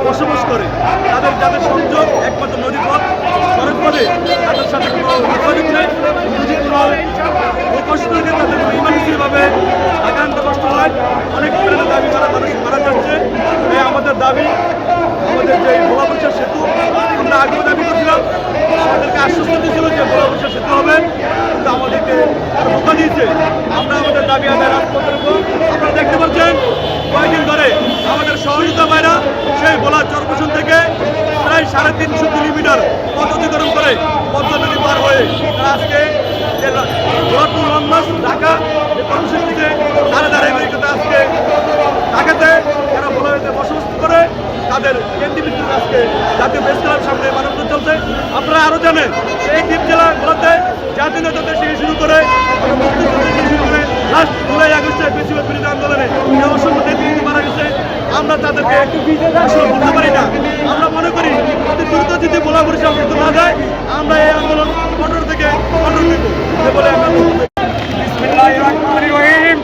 বসবাস করে তাদের যাদের সংযোগ একমাত্র নদী পথ সড়ক পথে তাদের সাথে কোনো যোগাযোগ নেই। যদি কোনো কষ্ট থাকে তাদের ইমার্জেন্সিভাবে ঢাকা আনতে কষ্ট হয়। অনেক ট্রেনের দাবি করা মানুষ মারা যাচ্ছে। আমাদের দাবি আমাদের যে ভোলা বরিশাল সেতু আমরা আগেও দাবি করছিলাম, আমাদেরকে আশ্বস্ত দিয়েছিল যে ভোলা বরিশাল সেতু হবে, কিন্তু আমাদেরকে ধোঁকা দিয়েছে। আমরা আমাদের দাবি আদায় রাজপথের উপর আপনারা দেখতে পাচ্ছেন কয়েকদিন ধরে আমাদের সহযোগিতা ভাইরা সেই ভোলা চরপোষণ থেকে প্রায় 350 কিলোমিটার পথ অতিক্রম করে পদ্মা নদী পার হয়ে আজকে ভোলা টু লংমার্চ ঢাকা যে কর্মসূচিতে দাঁড়ে দাঁড়িয়ে বেরিয়ে আজকে ঢাকাতে যারা ভোলাতে বসবাস করে তাদের কেন্দ্রীয় আজকে জাতীয় প্রেস ক্লাবের সামনে মানববন্ধন চলছে। আপনারা আরও জানেন এই দ্বীপ জেলাগুলোতে জাতীয় নেতাদের থেকে শুরু করে লাস্ট জুলাই আগস্টে বেশিরভাগ বিরোধী আন্দোলনে অসংখ্য নেতৃত্ব মারা গেছে। আমরা তাদেরকে করতে পারি না। আমরা মনে করি অতি দ্রুত যদি ভোলা বরিশাল সেতু না যায় আমরা এই আন্দোলন কঠোর থেকে কঠোর দিব বলে আমরা বিসমিল্লাহির রহমানির রহিম।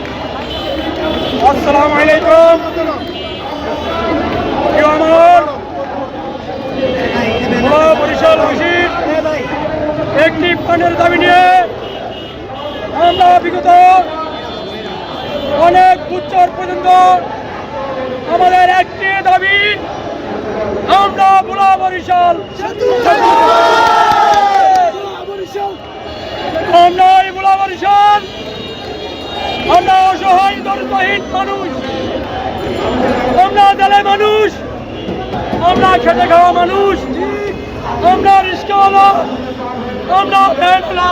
আসসালামু আলাইকুম। ভোলা বরিশালবাসীর একটি প্রাণের দাবি নিয়ে আমরা বিগত অনেক উচ্চর পর্যন্ত আমাদের একটি দাবি, আমরা ভোলা বরিশাল আমরা এই ভোলা বরিশাল আমরা অসহায় দরিদ্রহীন মানুষ, আমরা জেলে মানুষ, আমরা খেটে খাওয়া মানুষ, আমরা রিস্কাওয়ালা, আমরা ভ্যানওয়ালা,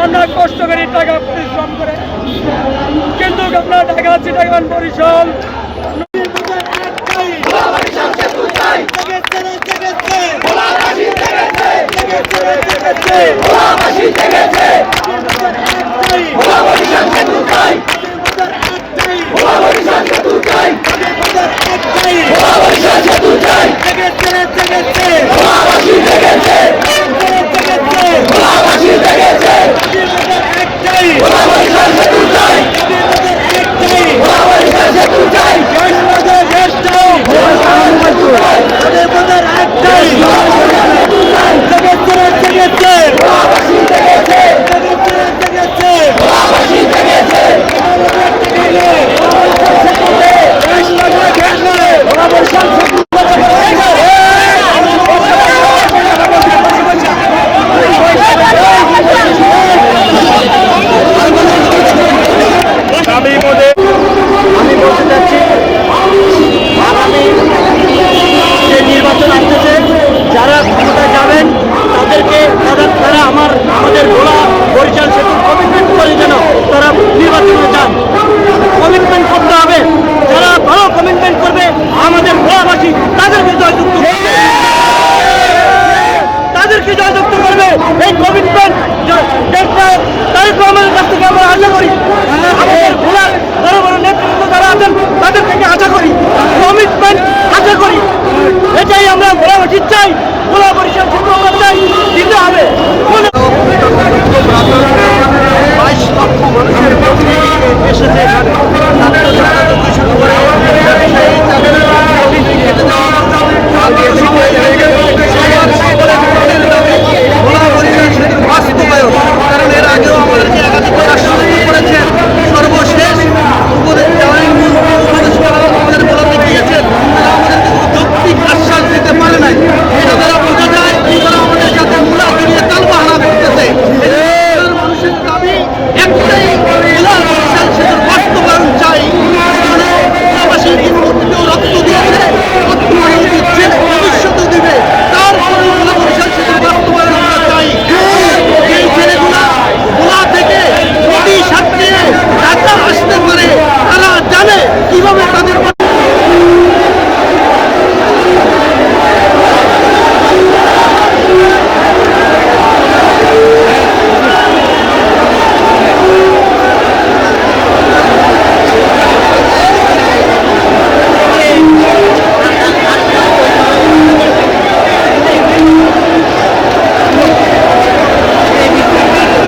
আমরা কষ্ট করে টাকা পরিশ্রম করে, কিন্তু আমরা ঢাকা চিটাগাং বরিশাল চাই, ভোলা বরিশাল দিতে হবে।